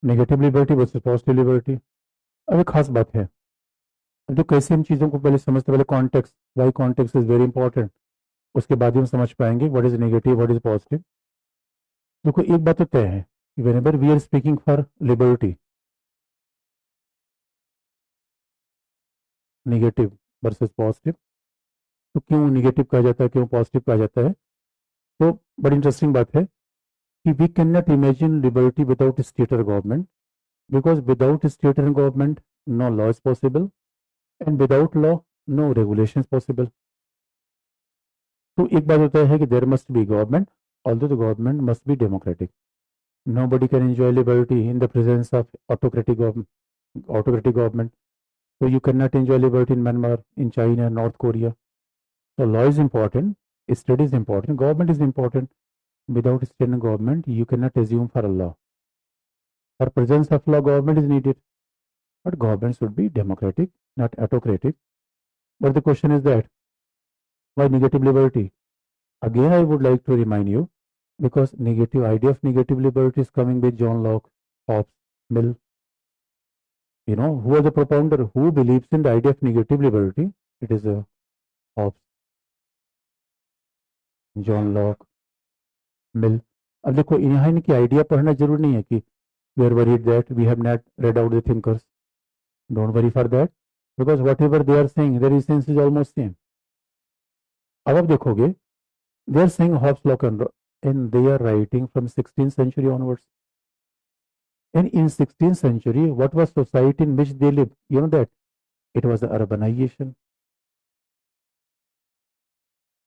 Negative liberty versus positive liberty. अब एक खास बात है, जो कैसे हम चीज़ों को पहले समझते, पहले context, why context is very important, उसके बाद ही हम समझ पाएंगे what is negative what is positive. देखो एक बात तो तय है कि whenever we are speaking for liberty, negative versus positive, तो क्यों नेगेटिव कहा जाता है, क्यों पॉजिटिव कहा जाता है, तो बड़ी इंटरेस्टिंग बात है कि we can not imagine liberty without state और government, because without state and government no law is possible, and without law no regulation possible. तो एक बात होता है कि there must be government, although the government must be democratic. Nobody can enjoy liberty in the presence of autocratic government. So you cannot enjoy liberty in Myanmar, in China, North Korea. So law is important, state is important, government is important. Without state and government, you cannot assume for a law. For presence of law, government is needed, but government should be democratic, not autocratic. But the question is that why negative liberty? Again, I would like to remind you, because negative idea of negative liberty is coming with John Locke, Hobbes, Mill. You know, who was the propounder? Who believes in the idea of negative liberty? It is a Hobbes, John Locke, Mill. अब देखो यहाँ इनकी idea पढ़ना जरूरी नहीं है कि we are worried that we have not read out the thinkers, don't worry for that, because whatever they are saying their essence is almost same. अब आप देखोगे they are saying Hobbes Locke and they are writing from 16th century onwards. And in 16th century, what was society in which they lived? You know that it was the urbanization,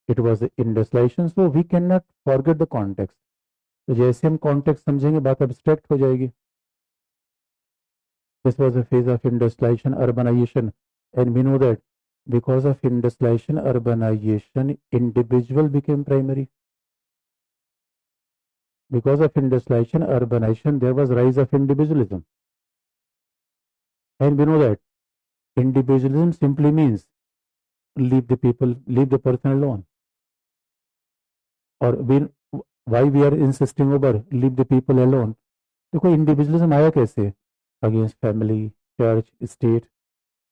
it was the industrialization. So we cannot forget the context. तो जैसे हम context समझेंगे बात abstract हो जाएगी। This was a phase of industrialisation urbanisation, and we know that because of industrialisation urbanisation individual became primary. Because of industrialization urbanization there was rise of individualism, and we know that individualism simply means leave the person alone, or why we are insisting over leave the people alone। देखो individualism आया कैसे, against family, church, state.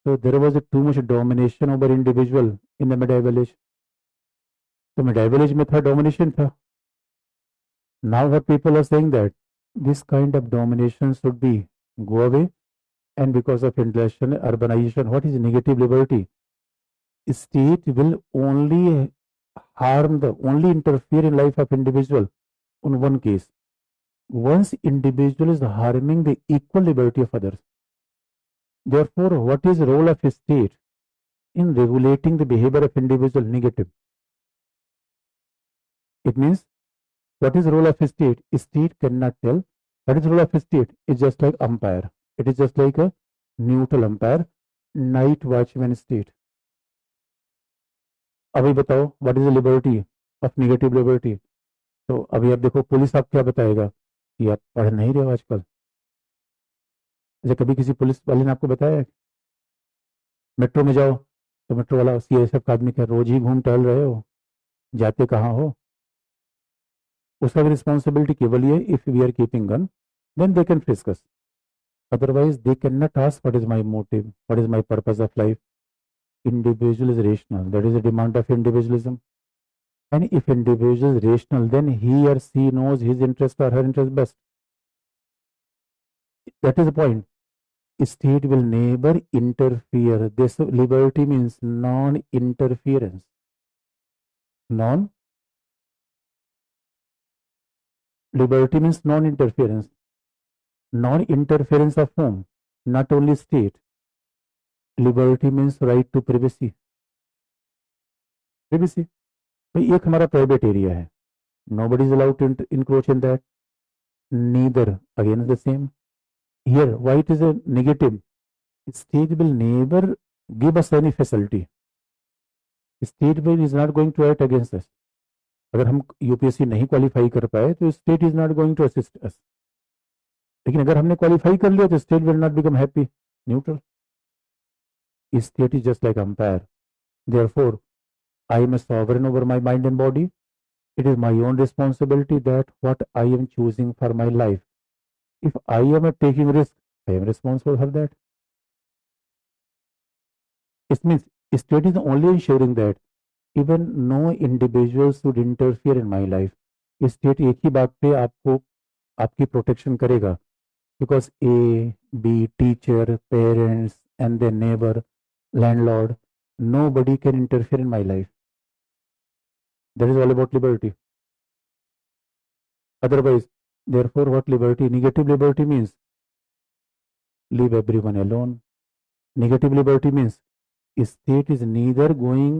तो there was too much domination over individual in the medieval age. तो medieval age में था, domination था। Now what people are saying that this kind of domination should be go away, and because of industrial urbanization, what is negative liberty? State will only only interfere in life of individual on one case, once individual is harming the equal liberty of others. Therefore, what is the role of state in regulating the behavior of individual? Negative. It means, what is the role of state? State cannot tell. What is the role of state? It's just like umpire. It is just like a neutral umpire, night watchman state. अभी बताओ what is the liberty of negative liberty. तो अभी आप देखो police आप क्या बताएगा कि आप पढ़ नहीं रहे हो आजकल। जैसे कभी किसी पुलिस वाले ने आपको बताया मेट्रो में जाओ, तो मेट्रो वाला सीएसएफ का आदमी क्या रोज ही घूम टहल रहे हो, जाते कहाँ हो? उसका भी रिस्पॉन्सिबिलिटी केवल ये, if we are keeping gun then they can frisk us, otherwise they can not ask what is my motive, what is my purpose of life. Individual is rational, that is the demand of individualism. And if individual is rational, then he or she knows his interest or her interest best. That is the point. State will never interfere. This liberty means non-interference. Liberty means non-interference. Non-interference of whom? Not only state. Liberty means right to privacy. Privacy. भाई एक हमारा private area है, nobody is allowed to encroach in that. Neither, again the same here. Why it is a negative? State will never give us any facility. State will is not going to act against us. अगर हम UPSC नहीं qualify कर पाए तो state is not going to assist us, लेकिन अगर हमने qualify कर लिया तो state will not become happy, neutral. State is just like umpire. Therefore I am a sovereign over my mind and body. It is my own responsibility that what I am choosing for my life. If I am taking risk, I am responsible for that. It means state is only ensuring that even no individual should interfere in my life. State एक ही बात पे आपको आपकी protection करेगा, because A B teacher parents and the neighbour landlord, nobody can interfere in my life. That is all about liberty. Otherwise, therefore, what liberty? Negative liberty means leave everyone alone. Negative liberty means state is neither going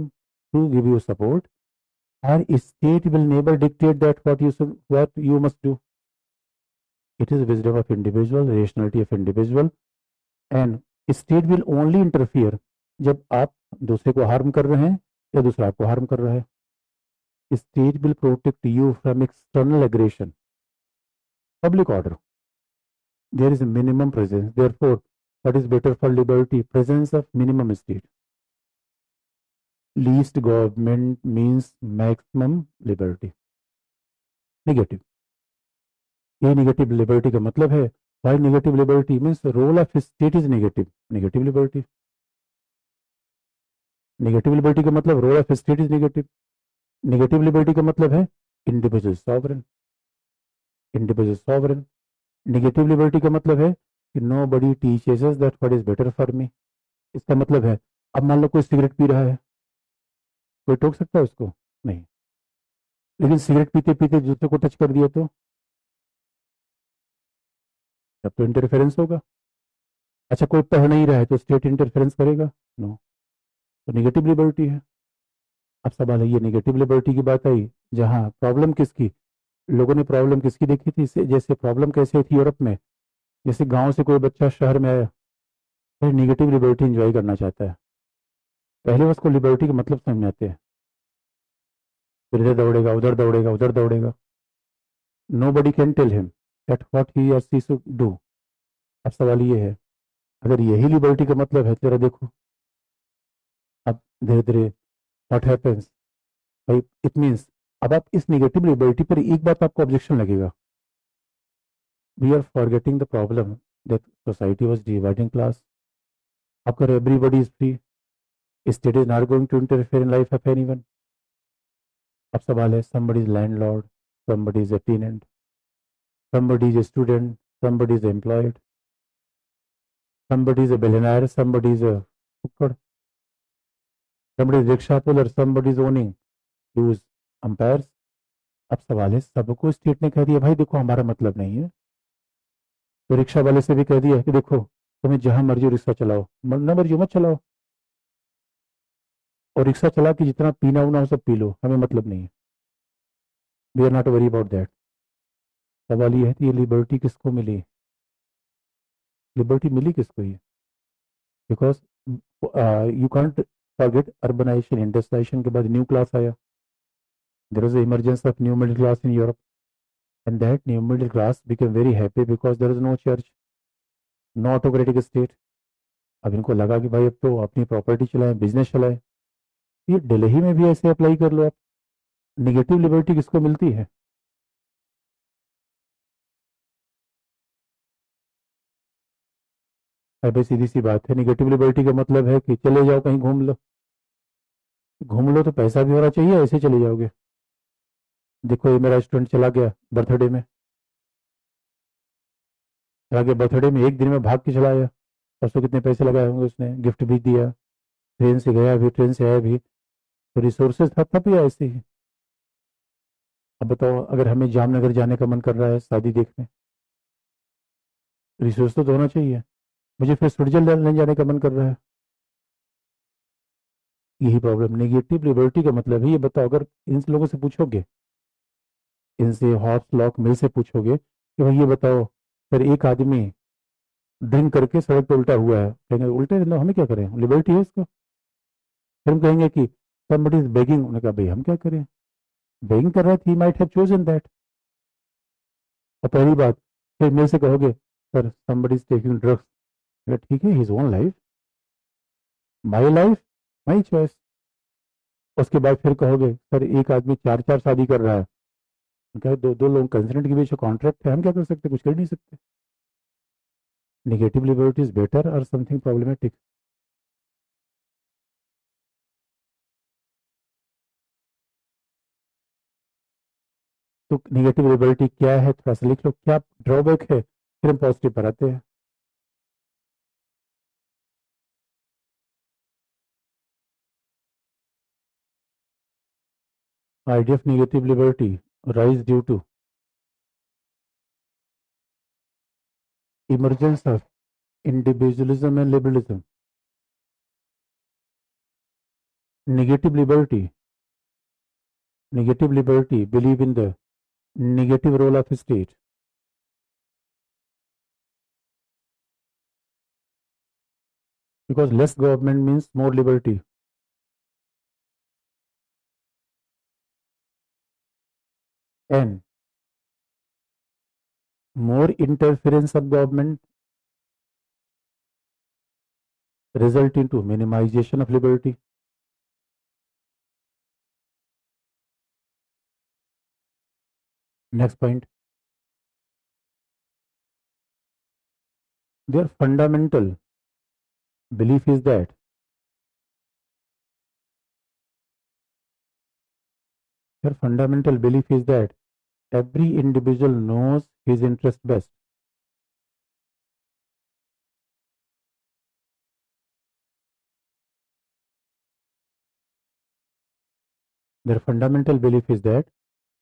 to give you support, or state will never dictate that what you must do. It is wisdom of individual, rationality of individual, and state will only interfere जब आप दूसरे को harm कर रहे हैं या दूसरा आपको हार्म कर रहा है. State will protect you from external aggression. Public order. There is a minimum presence. Therefore, what is better for liberty? Presence of minimum state. Least government means maximum liberty. Negative. ये negative liberty का मतलब है. Why negative liberty? Means the role of state is negative. Negative liberty. Negative liberty का मतलब role of state is negative. Negative liberty का मतलब है individual sovereign. Individual sovereign. Negative liberty का मतलब है कि nobody teaches us that what is better for me. इसका मतलब है अब मान लो कोई सिगरेट पी रहा है, कोई टोक सकता है उसको? नहीं. लेकिन सिगरेट पीते पीते दूसरे को टच कर दिया तो तब तो इंटरफेरेंस होगा. अच्छा, कोई पढ़ नहीं रहा है तो स्टेट इंटरफेरेंस करेगा? नो. तो नेगेटिव लिबर्टी है. अब सवाल है, ये नेगेटिव लिबर्टी की बात आई जहाँ प्रॉब्लम किसकी, लोगों ने प्रॉब्लम किसकी देखी थी? जैसे प्रॉब्लम कैसे थी यूरोप में, जैसे गांव से कोई बच्चा शहर में आया, फिर नेगेटिव लिबर्टी एंजॉय करना चाहता है. पहले उसको लिबर्टी का मतलब समझ में आते हैं, फिर इधर दौड़ेगा उधर दौड़ेगा उधर दौड़ेगा. Nobody can tell him that what he और शी शुड डू. अब सवाल ये है, अगर यही लिबर्टी का मतलब है तो जरा देखो अब धीरे धीरे व्हाट हैपेंस. भाई इट मीन्स अब आप इस नेगेटिव लिबर्टी पर एक बात आपको ऑब्जेक्शन लगेगा. We are forgetting the problem that society was dividing class. अगर everybody is free, state is not going to interfere in life of anyone. अब सवाल है, somebody is landlord, somebody is a tenant, somebody is a student, somebody is employed, somebody is a billionaire, somebody is a cook, somebody is rickshaw puller, somebody is owning huge empires. अब सवाल है, सबको state ने कह दिया भाई देखो हमारा मतलब नहीं है. तो रिक्शा वाले से भी कह दिया कि देखो तुम्हें जहां मर्जी रिक्शा चलाओ, ना मर्जी मत चलाओ, और रिक्शा चला के जितना पीना उना हो सब पी लो, हमें मतलब नहीं है. We are not worry about that. सवाल ये है कि ये लिबर्टी किसको मिली? लिबर्टी मिली किसको ये? Because you can't forget urbanisation, industrialisation के बाद न्यू क्लास आया. There was emergence of new middle class in Europe, and that new middle class became very happy because there is no church, no autocratic state. अब इनको लगा कि भाई अब तो अपनी प्रॉपर्टी चलाएं, बिजनेस चलाएं. ये दिल्ली में भी ऐसे अप्लाई कर लो आप. निगेटिव लिबर्टी किसको मिलती है? भाई सीधी सी बात है, निगेटिव लिबर्टी का मतलब है कि चले जाओ कहीं घूम लो. घूम लो तो पैसा भी होना चाहिए, ऐसे चले जाओगे. देखो ये मेरा स्टूडेंट चला गया बर्थडे में, चला गया बर्थडे में, एक दिन में भाग के चला आया. परसों कितने पैसे लगाए होंगे उसने, गिफ्ट भी दिया, ट्रेन से गया भी ट्रेन से आया भी, तो रिसोर्सेज था तब या ऐसे ही. अब बताओ अगर हमें जामनगर जाने का मन कर रहा है शादी देखने, रिसोर्स तो होना चाहिए. मुझे फिर स्विट्जरलैंड जाने का मन कर रहा है. यही प्रॉब्लम नेगेटिव लिबर्टी का मतलब है. ये बताओ अगर इन लोगों से पूछोगे, इनसे हॉब्स लॉक मिल से पूछोगे कि भाई ये बताओ सर एक आदमी ड्रिंक करके सड़क पर उल्टा हुआ है, कहेंगे उल्टे मतलब हमें क्या करें, लिबर्टी है इसको. फिर हम कहेंगे कि somebody is begging, उन्होंने कहा भाई हम क्या करें, बेगिंग कर रहा है, he might have chosen that. और पहली बात, फिर मेरे से कहोगे sir somebody is taking drugs, ठीक है, his own life, my life, my choice. उसके बाद फिर कहोगे सर एक आदमी चार चार शादी कर रहा है, क्या दो दो लोग कंसेंट के बीच कॉन्ट्रैक्ट है, हम क्या कर सकते, कुछ कर नहीं सकते. Negative liberty is better or something problematic? तो नेगेटिव लिबर्टी क्या है, थोड़ा सा लिख लो, क्या ड्रॉबैक है, फिर हम पॉजिटिव पर आते हैं. Idea of negative liberty rise due to emergence of individualism and liberalism. Negative liberty, negative liberty believe in the negative role of state. Because less government means more liberty. And more interference of government result into minimization of liberty. Next point. Their fundamental belief is that every individual knows his interest best. Their fundamental belief is that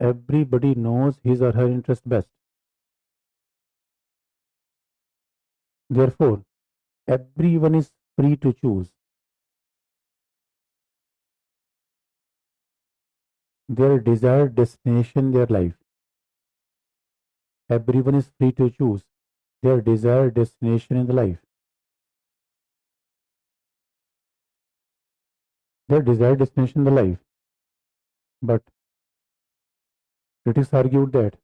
everybody knows his or her interest best. Therefore, everyone is free to choose their desired destination in their life. Everyone is free to choose their desired destination in the life. Their desired destination in the life. But critics argued that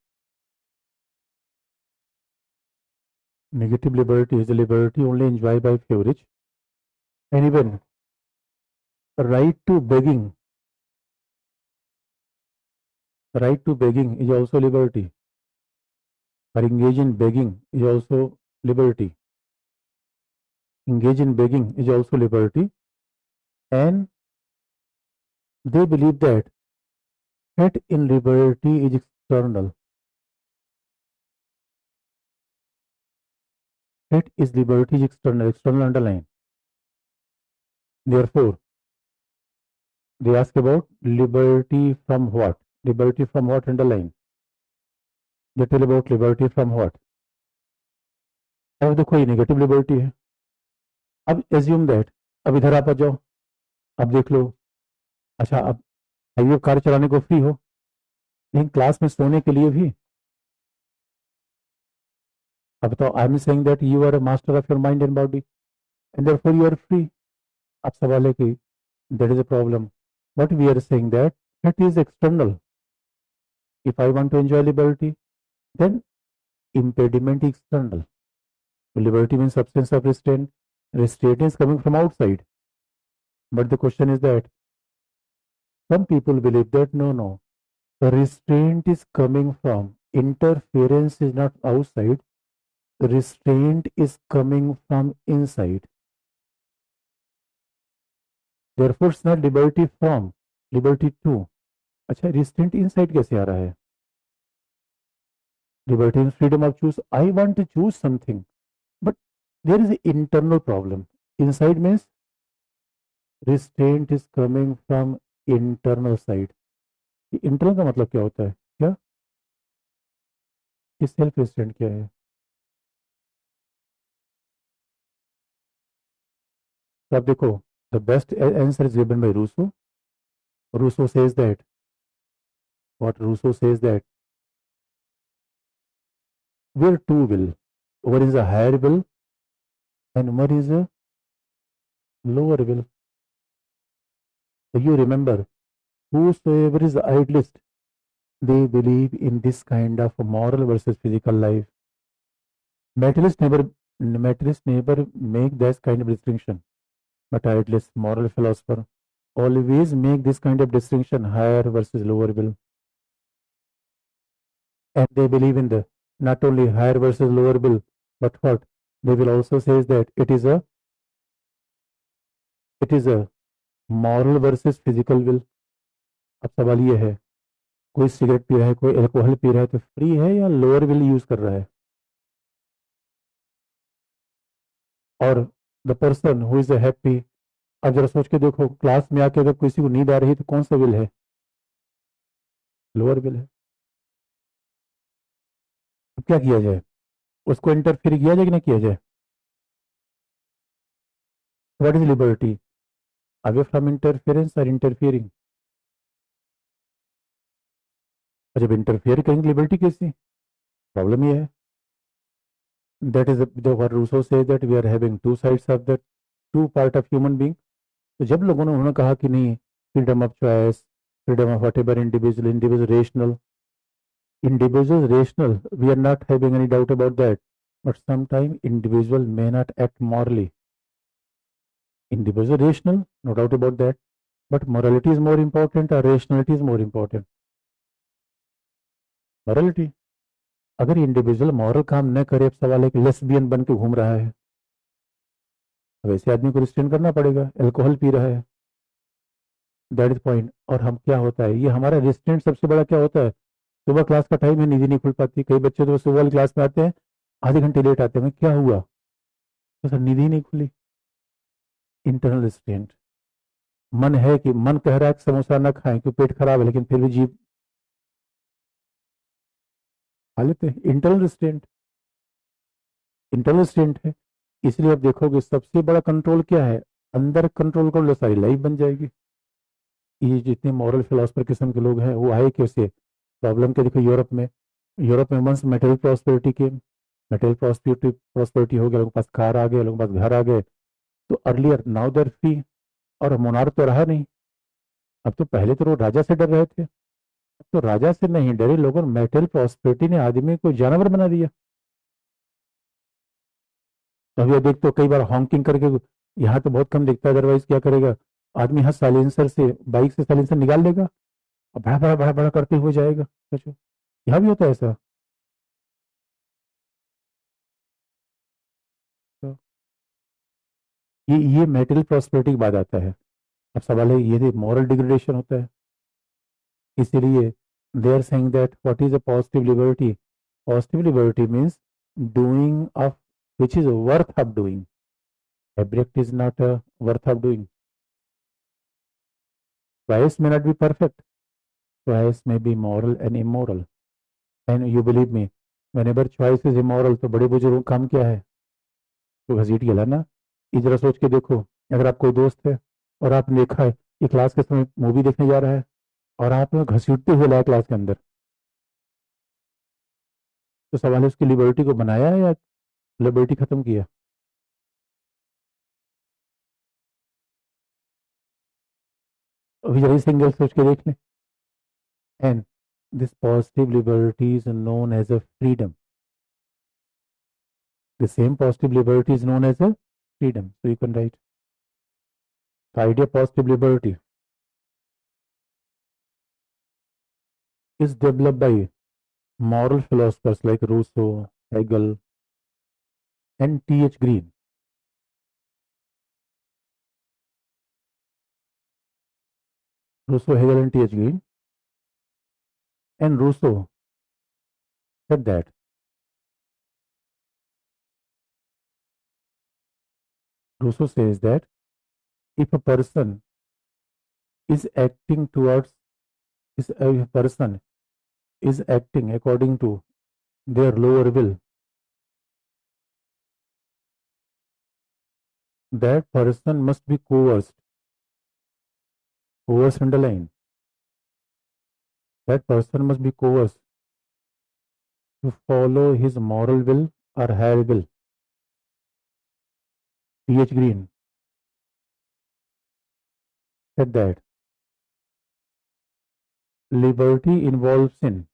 negative liberty is a liberty only enjoyed by few rich, and even right to begging is also liberty, or engage in begging is also liberty. Engage in begging is also liberty, and they believe that faith in liberty is external. Faith is liberty is external underline. Therefore, they ask about liberty from what? Liberty from what underline? They tell about liberty from what? अब देखो ये negative liberty है. अब assume that, अब इधर आप आ जाओ, अब देख लो, अच्छा अब हाईवे कार चलाने को फ्री हो, लेकिन क्लास में सोने के लिए भी. अब बताओ, I am saying that you are a master of your mind and body and therefore you are free. अब सवाल है कि that is a problem. But we are saying that it is external. If I want to enjoy liberty, then impediment is external. So liberty means substance of restraint. Restraint is coming from outside. But the question is that some people believe that no, the restraint is coming from interference is not outside. Restraint is coming from inside. Therefore, it's not liberty from, liberty to. अच्छा, restraint inside कैसे आ रहा है? Liberty means freedom of choose. I want to choose something, but there is an internal problem. Inside means restraint is coming from internal side. Internal का मतलब क्या होता है? क्या ये सेल्फ रिस्ट्रेंट क्या है? तो आप देखो, the best answer is given by Rousseau. Rousseau says that, what Rousseau says that where to will, one is a higher will and one is a lower will. So you remember, whosoever is idealist, they believe in this kind of moral versus physical life. Materialists never make this kind of distinction. But idealist, moral philosopher, always make this kind of distinction, higher versus lower will. And they believe in the not only higher versus lower will, but what? They will also say that it is a moral versus physical will. अब सवाल ये है, कोई cigarette P रहा है, कोई alcohol P रहा है, तो फ्री है या लोअर विल यूज कर रहा है? और the person who is happy, अब जरा सोच के देखो, क्लास में आके अगर किसी को नींद आ रही है तो कौन सा विल है? लोअर विल है। अब क्या किया जाए? उसको इंटरफेयर किया जाए कि नहीं किया जाए? What is liberty? Away from interference और इंटरफियरिंग? और जब इंटरफेयर करेंगे लिबर्टी कैसी? प्रॉब्लम ये है, that is the what Rousseau say that we are having two sides of the two part of human being. तो जब लोगों ने उन्होंने कहा कि नहीं, freedom of choice, freedom of whatever, individual individual rational, individual rational, we are not having any doubt about that, but sometimes individual may not act morally. Individual rational, no doubt about that, but morality is more important or rationality is more important? Morality। अगर individual moral काम न करे, अब सवाल है कि lesbian बन के घूम रहा है, अब ऐसे आदमी को रिस्ट्रेन करना पड़ेगा, अल्कोहल पी रहा है, दैट इज पॉइंट। और हम क्या होता है, ये हमारा रिस्ट्रेंट सबसे बड़ा क्या होता है? सुबह क्लास का टाइम है, नींद ही नहीं खुल पाती, कई बच्चे तो सुबह वाली क्लास में आते हैं, आधे घंटे लेट आते हैं, क्या हुआ? तो सर नींद ही नहीं खुली। Internal restraint. मन है कि मन कह रहा है कि समोसा ना खाएं क्योंकि पेट खराब है, लेकिन फिर भी जीभ खा लेते हैं। इंटरनल रिस्ट्रेंट, इंटरनल रिस्ट्रेंट है। इसलिए आप देखोगे सबसे बड़ा कंट्रोल क्या है? अंदर कंट्रोल कर लो, सारी लाइफ बन जाएगी। ये जितने मॉरल फिलोसफर किस्म के लोग हैं वो आए कैसे? प्रॉब्लम क्या, देखो यूरोप में वंस मेटेरियल प्रॉस्पेरिटी के, मेटेरियल प्रॉस्पेरिटी हो गया, लोगों के पास कार आ गए, लोगों के पास घर आ गए, तो अर्लियर नाउ देर फ्री। और मोनार्क तो रहा नहीं। अब तो पहले तो लोग राजा से डर रहे थे, अब तो राजा से नहीं डरे लोगों, मेटेरियल प्रॉस्पेरिटी ने आदमी को जानवर बना दिया। तो अभी देख, तो कई बार हॉकिंग करके, यहाँ तो बहुत कम दिखता है, अदरवाइज क्या करेगा आदमी? हाँ, साइलेंसर से, बाइक से साइलेंसर निकाल लेगा और बड़ा बड़ा बड़ा बड़ा करते हुए जाएगा, सोचो। यहाँ भी होता है ऐसा। तो ये मेटेरियल प्रॉस्पेरिटी की बात आता है। अब सवाल है, ये मॉरल डिग्रेडेशन होता है। इसीलिए they are saying that what is a positive liberty? Positive liberty means doing of which is worth of doing. Abject is not worth of doing. Choice may not be perfect. Choice may be moral and immoral. And you believe me, whenever choice is immoral, तो बड़े बुजुर्ग काम क्या है? तो घसीट के लाना। ये जरा सोच के देखो, अगर आप कोई दोस्त है और आपने देखा है कि क्लास के समय मूवी देखने जा रहा है और आप घसीटते हुए लाए क्लास के अंदर, तो सवाल है उसकी लिबर्टी को बनाया है या लिबर्टी खत्म किया? अभी जरा सिंगल सोच के देख लें। And this positive liberty is known as a freedom. The same positive liberty is known as a freedom. So you can write the idea of positive liberty is developed by moral philosophers like Rousseau, Hegel, and T.H. Green. Rousseau, Hegel, and T.H. Green. And Rousseau said that Rousseau says that if a person is acting towards if a person is acting according to their lower will, that person must be coerced. Coerced underline. That person must be coerced to follow his moral will or higher will. T.H. Green said that liberty involves in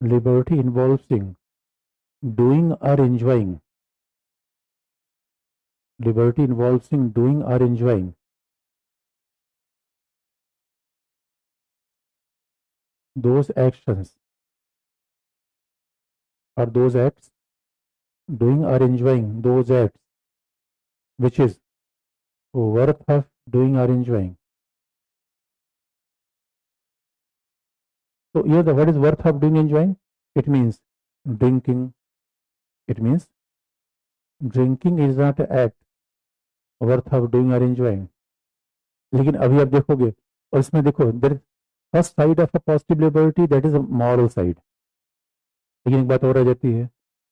liberty involves in doing or enjoying. Liberty involves in doing or enjoying those actions or those acts doing or enjoying those acts which is worth of doing or enjoying. So here the what is worth of doing enjoying? It means drinking. It means drinking is not an act worth of doing or enjoying. लेकिन अभी आप देखोगे और इसमें देखो there is first side of a positive liberty that is a moral side. लेकिन एक बात और आ जाती है.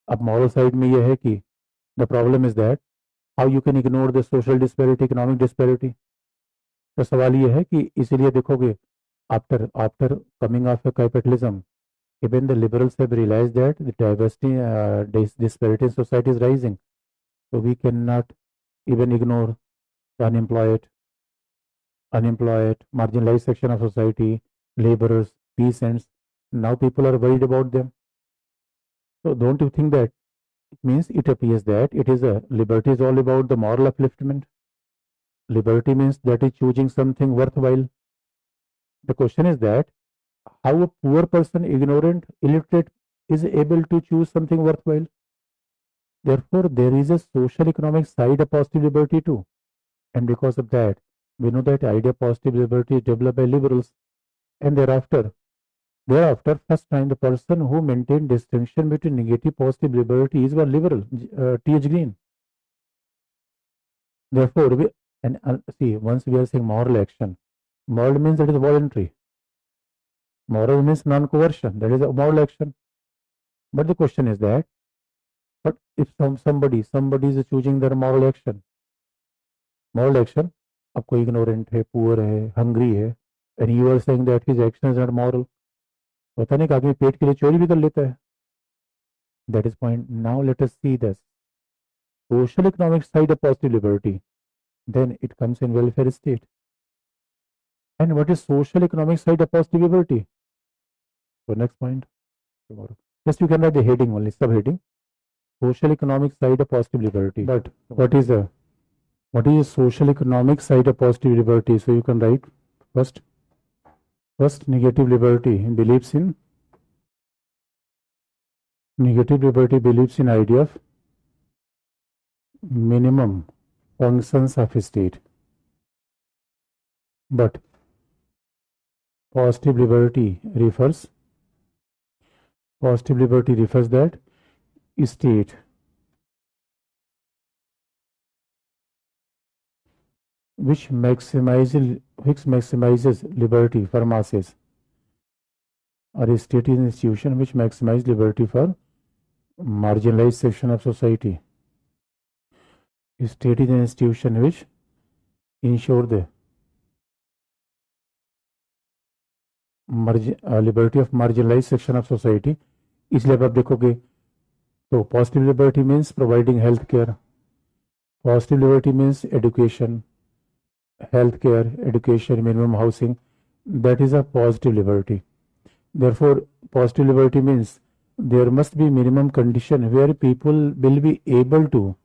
अब मॉरल साइड में यह है कि the problem is that how you can ignore the social disparity economic disparity. तो सवाल यह है कि इसीलिए देखोगे after after coming of capitalism even the liberals have realized that the diversity disparity in society is rising, so we cannot even ignore the unemployed marginalized section of society, laborers, peasants. Now people are worried about them. So don't you think that it means it appears that it is a liberty is all about the moral upliftment. Liberty means that is choosing something worthwhile. The question is that how a poor person, ignorant, illiterate, is able to choose something worthwhile. Therefore, there is a social economic side of positive liberty too. And because of that, we know that idea of positive liberty is developed by liberals. And thereafter, first time the person who maintained distinction between negative positive liberty is one liberal, T.H. Green. Therefore, see, once we are saying moral action, moral means it is voluntary. Moral means non-coercion. That is a moral action. But the question is that, but if somebody is choosing their moral action, अब कोई ignorant है, poor है, hungry है, and you are saying that his action is not moral. पता नहीं कि आदमी पेट के लिए चोरी भी कर लेता है. That is point. Now let us see this social economic side of positive liberty. Then it comes in welfare state. And what is social economic side of positive liberty? So next point tomorrow. Just you can write the heading only, subheading. Social economic side of positive liberty. But what is a social economic side of positive liberty? So you can write first negative liberty believes in idea of minimum functions of a state. But positive liberty refers that state which maximizes liberty for masses, or a state is an institution which maximizes liberty for marginalized section of society. A state is an institution which ensure the liberty of marginalized section of society. इसलिए आप देखोगे तो positive liberty means providing health care. Positive liberty means education, healthcare, education, minimum housing. That is a positive liberty. Therefore, positive liberty means there must be minimum condition where people will be able to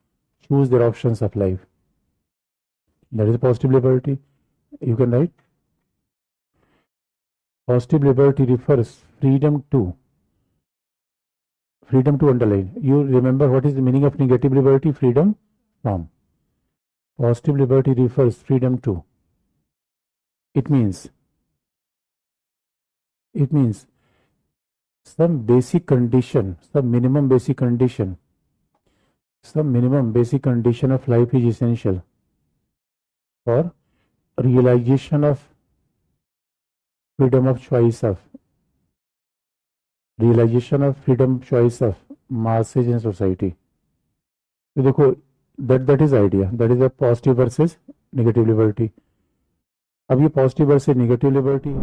choose their options of life. That is positive liberty. You can write. Positive liberty refers freedom to underline. You remember what is the meaning of negative liberty? Freedom from. Positive liberty refers freedom to. It means some basic condition, some minimum basic condition of life is essential for realization of freedom of choice of masses in society. तो देखो that is idea, that is a positive versus negative liberty. अब ये positive versus negative liberty है.